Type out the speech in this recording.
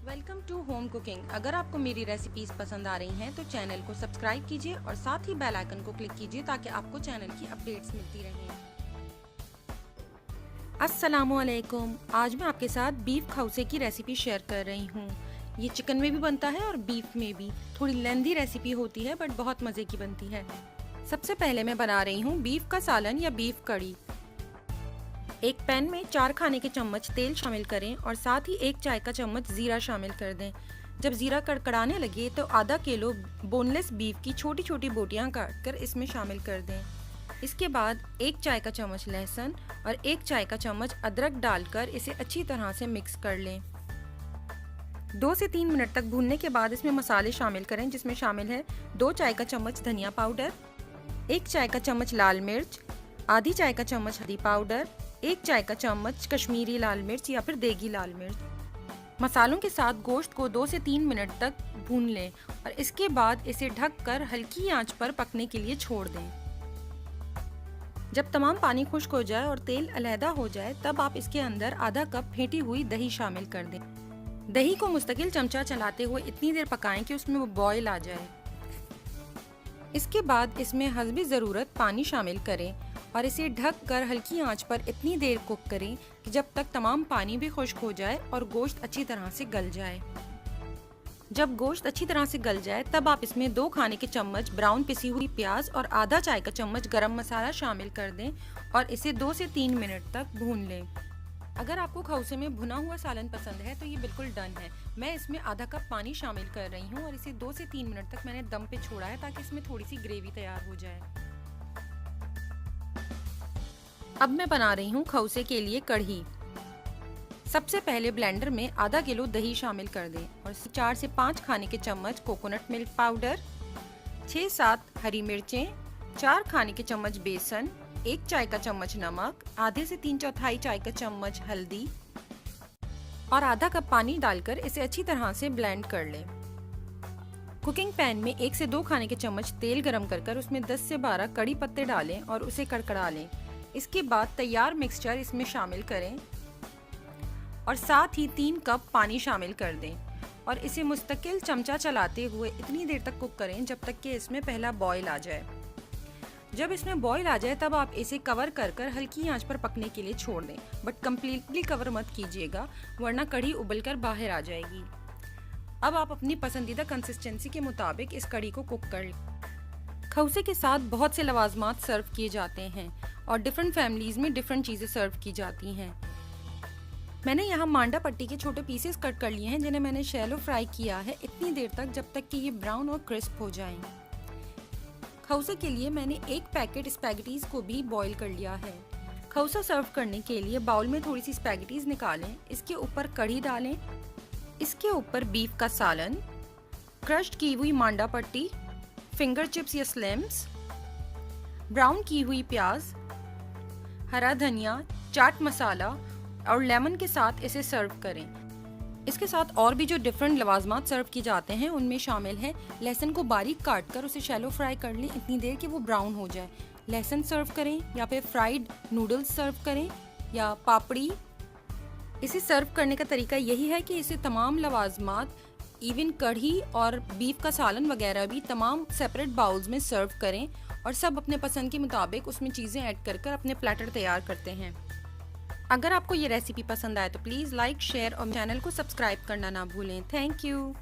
Welcome to home cooking. अगर आपको मेरी रेसिपीज पसंद आ रही हैं तो चैनल को सब्सक्राइब कीजिए और साथ ही बेल आइकन को क्लिक कीजिए ताकि आपको चैनल की अपडेट्स मिलती रहें। अस्सलामुअलैकुम। आज मैं आपके साथ बीफ खौसे की रेसिपी शेयर कर रही हूँ। ये चिकन में भी बनता है और बीफ में भी। थोड़ी लेंदी रेसिपी होती है बट बहुत मज़े की बनती है। सबसे पहले मैं बना रही हूँ बीफ का सालन या बीफ कड़ी। एक पैन में 4 खाने के चम्मच तेल शामिल करें और साथ ही 1 चाय का चम्मच ज़ीरा शामिल कर दें। जब ज़ीरा कड़कड़ाने लगे तो आधा किलो बोनलेस बीफ की छोटी छोटी बोटियां काटकर इसमें शामिल कर दें। इसके बाद 1 चाय का चम्मच लहसुन और 1 चाय का चम्मच अदरक डालकर इसे अच्छी तरह से मिक्स कर लें। 2 से 3 मिनट तक भूनने के बाद इसमें मसाले शामिल करें, जिसमें शामिल है 2 चाय का चम्मच धनिया पाउडर, 1 चाय का चम्मच लाल मिर्च, आधी चाय का चम्मच हल्दी पाउडर, 1 चाय का चम्मच कश्मीरी लाल मिर्च या फिर देगी लाल मिर्च। मसालों के साथ गोश्त को 2 से 3 मिनट तक भून लें और इसके बाद इसे ढककर हल्की आंच पर पकने के लिए छोड़ दें। जब तमाम पानी खुश्क हो जाए और तेल अलहदा हो जाए तब आप इसके अंदर आधा कप फेंटी हुई दही शामिल कर दें। दही को मुस्तकिल चमचा चलाते हुए इतनी देर पकाएं कि उसमें वो बॉयल आ जाए। इसके बाद इसमें हस्बे ज़रूरत पानी शामिल करें और इसे ढक कर हल्की आंच पर इतनी देर कुक करें कि जब तक तमाम पानी भी खुश्क हो जाए और गोश्त अच्छी तरह से गल जाए। जब गोश्त अच्छी तरह से गल जाए तब आप इसमें 2 खाने के चम्मच ब्राउन पिसी हुई प्याज और आधा चाय का चम्मच गरम मसाला शामिल कर दें और इसे 2 से 3 मिनट तक भून लें। अगर आपको खौसे में भुना हुआ सालन पसंद है तो ये बिल्कुल डन है। मैं इसमें आधा कप पानी शामिल कर रही हूँ और इसे 2 से 3 मिनट तक मैंने दम पे छोड़ा है ताकि इसमें थोड़ी सी ग्रेवी तैयार हो जाए। अब मैं बना रही हूँ खौसे के लिए कढ़ी। सबसे पहले ब्लेंडर में आधा किलो दही शामिल कर दें और 4 से 5 खाने के चम्मच कोकोनट मिल्क पाउडर, 6-7 हरी मिर्चें, 4 खाने के चम्मच बेसन, 1 चाय का चम्मच नमक, आधे से 3/4 चाय का चम्मच हल्दी और आधा कप पानी डालकर इसे अच्छी तरह से ब्लेंड कर लें। कुकिंग पैन में 1 से 2 खाने के चम्मच तेल गरम कर उसमें 10 से 12 कड़ी पत्ते डालें और उसे कड़कड़ा लें। इसके बाद तैयार मिक्सचर इसमें शामिल करें और साथ ही 3 कप पानी शामिल कर दें और इसे मुस्तकिल चमचा चलाते हुए इतनी देर तक कुक करें जब तक कि इसमें पहला बॉयल आ जाए। जब इसमें बॉयल आ जाए तब आप इसे कवर कर हल्की आंच पर पकने के लिए छोड़ दें, बट कम्प्लीटली कवर मत कीजिएगा वरना कढ़ी उबलकर बाहर आ जाएगी। अब आप अपनी पसंदीदा कंसिस्टेंसी के मुताबिक इस कढ़ी को कुक कर लें। खौसे के साथ बहुत से लवाजमात सर्व किए जाते हैं और डिफरेंट फैमिलीज में डिफरेंट चीज़ें सर्व की जाती हैं। मैंने यहाँ मांडा पट्टी के छोटे पीसेस कट कर लिए हैं जिन्हें मैंने शैलो फ्राई किया है इतनी देर तक जब तक कि ये ब्राउन और क्रिस्प हो जाएं। खौसे के लिए मैंने 1 पैकेट स्पैगेटीज को भी बॉईल कर लिया है। खौसा सर्व करने के लिए बाउल में थोड़ी सी स्पैगेटीज निकालें, इसके ऊपर कढ़ी डालें, इसके ऊपर बीफ का सालन, क्रश्ड की हुई मांडा पट्टी, फिंगर चिप्स या स्लिम्स, ब्राउन की हुई प्याज, हरा धनिया, चाट मसाला और लेमन के साथ इसे सर्व करें। इसके साथ और भी जो डिफरेंट लवाजमात सर्व किए जाते हैं उनमें शामिल है लहसुन को बारीक काट कर उसे शैलो फ्राई कर लें इतनी देर कि वो ब्राउन हो जाए। लहसुन सर्व करें या फिर फ्राइड नूडल्स सर्व करें या पापड़ी। इसे सर्व करने का तरीका यही है कि इसे तमाम लवाजमात इवन कढ़ी और बीफ का सालन वगैरह भी तमाम सेपरेट बाउल्स में सर्व करें और सब अपने पसंद के मुताबिक उसमें चीज़ें ऐड कर अपने प्लेटर तैयार करते हैं। अगर आपको ये रेसिपी पसंद आए तो प्लीज़ लाइक, शेयर और चैनल को सब्सक्राइब करना ना भूलें। Thank you.